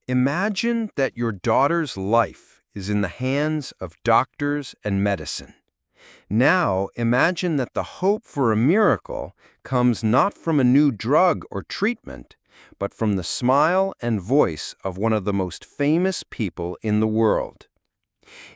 Imagine that your daughter's life is in the hands of doctors and medicine. Now imagine that the hope for a miracle comes not from a new drug or treatment, but from the smile and voice of one of the most famous people in the world.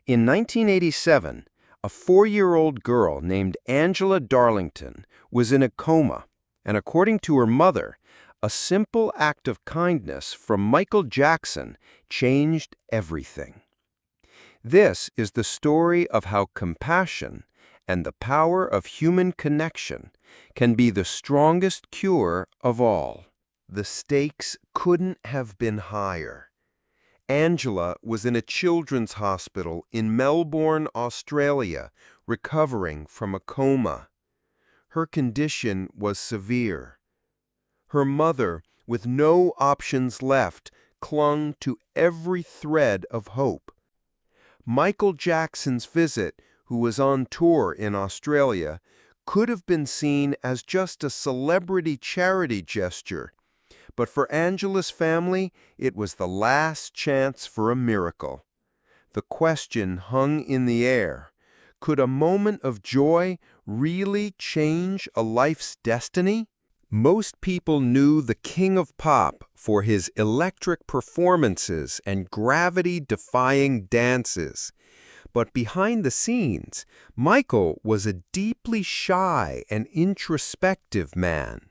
In 1987, a 4-year-old girl named Angela Darlington was in a coma, and according to her mother, a simple act of kindness from Michael Jackson changed everything. This is the story of how compassion and the power of human connection can be the strongest cure of all. The stakes couldn't have been higher. Angela was in a children's hospital in Melbourne, Australia, recovering from a coma. Her condition was severe. Her mother, with no options left, clung to every thread of hope. Michael Jackson's visit, who was on tour in Australia, could have been seen as just a celebrity charity gesture, but for Angela's family, it was the last chance for a miracle. The question hung in the air: could a moment of joy really change a life's destiny? Most people knew the King of Pop for his electric performances and gravity-defying dances. But behind the scenes, Michael was a deeply shy and introspective man.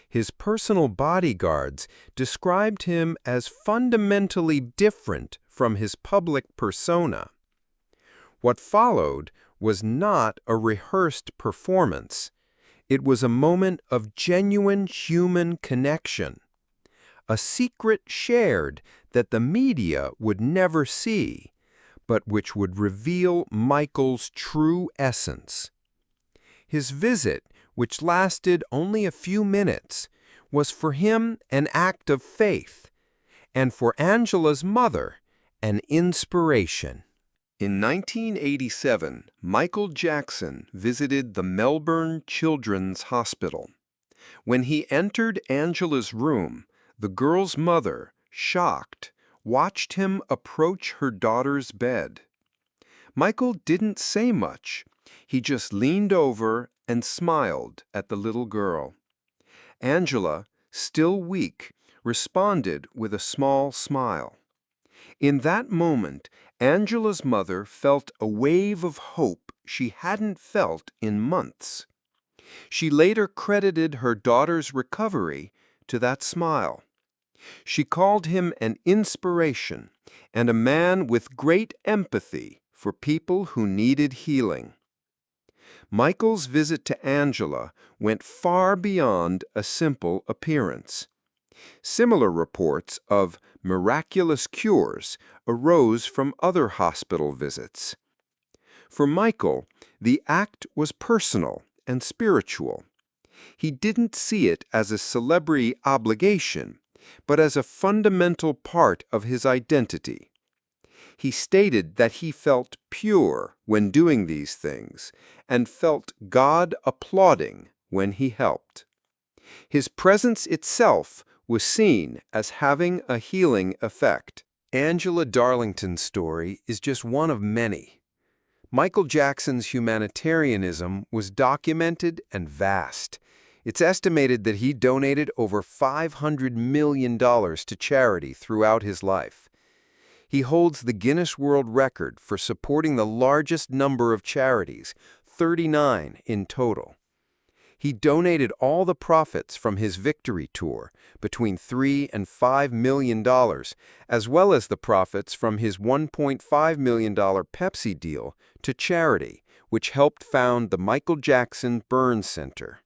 His personal bodyguards described him as fundamentally different from his public persona. What followed was not a rehearsed performance. It was a moment of genuine human connection, a secret shared that the media would never see, but which would reveal Michael's true essence. His visit, which lasted only a few minutes, was for him an act of faith, and for Angela's mother, an inspiration. In 1987, Michael Jackson visited the Melbourne Children's Hospital. When he entered Angela's room, the girl's mother, shocked, watched him approach her daughter's bed. Michael didn't say much. He just leaned over and smiled at the little girl. Angela, still weak, responded with a small smile. In that moment, Angela's mother felt a wave of hope she hadn't felt in months. She later credited her daughter's recovery to that smile. She called him an inspiration and a man with great empathy for people who needed healing. Michael's visit to Angela went far beyond a simple appearance. Similar reports of miraculous cures arose from other hospital visits. For Michael, the act was personal and spiritual. He didn't see it as a celebrity obligation, but as a fundamental part of his identity. He stated that he felt pure when doing these things and felt God applauding when he helped. His presence itself was seen as having a healing effect. Angela Darlington's story is just one of many. Michael Jackson's humanitarianism was documented and vast. It's estimated that he donated over $500 million to charity throughout his life. He holds the Guinness World Record for supporting the largest number of charities, 39 in total. He donated all the profits from his Victory Tour, between $3 and $5 million, as well as the profits from his $1.5 million Pepsi deal, to charity, which helped found the Michael Jackson Burn Center.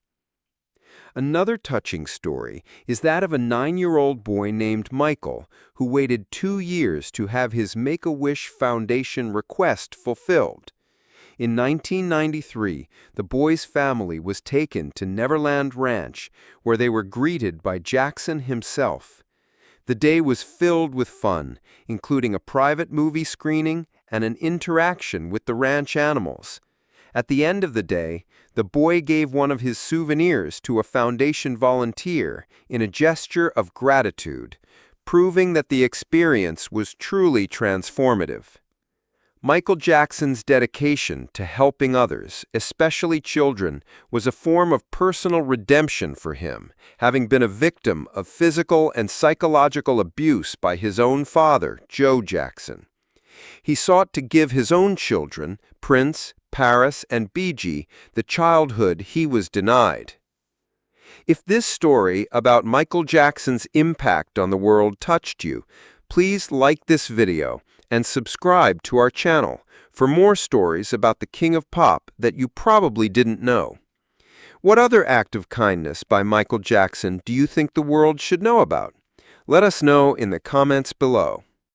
Another touching story is that of a 9-year-old boy named Michael, who waited 2 years to have his Make-A-Wish Foundation request fulfilled. In 1993, the boy's family was taken to Neverland Ranch, where they were greeted by Jackson himself. The day was filled with fun, including a private movie screening and an interaction with the ranch animals. At the end of the day, the boy gave one of his souvenirs to a foundation volunteer in a gesture of gratitude, proving that the experience was truly transformative. Michael Jackson's dedication to helping others, especially children, was a form of personal redemption for him, having been a victim of physical and psychological abuse by his own father, Joe Jackson. He sought to give his own children, Prince, Paris, and Bee, the childhood he was denied. If this story about Michael Jackson's impact on the world touched you, please like this video and subscribe to our channel for more stories about the King of Pop that you probably didn't know. What other act of kindness by Michael Jackson do you think the world should know about? Let us know in the comments below.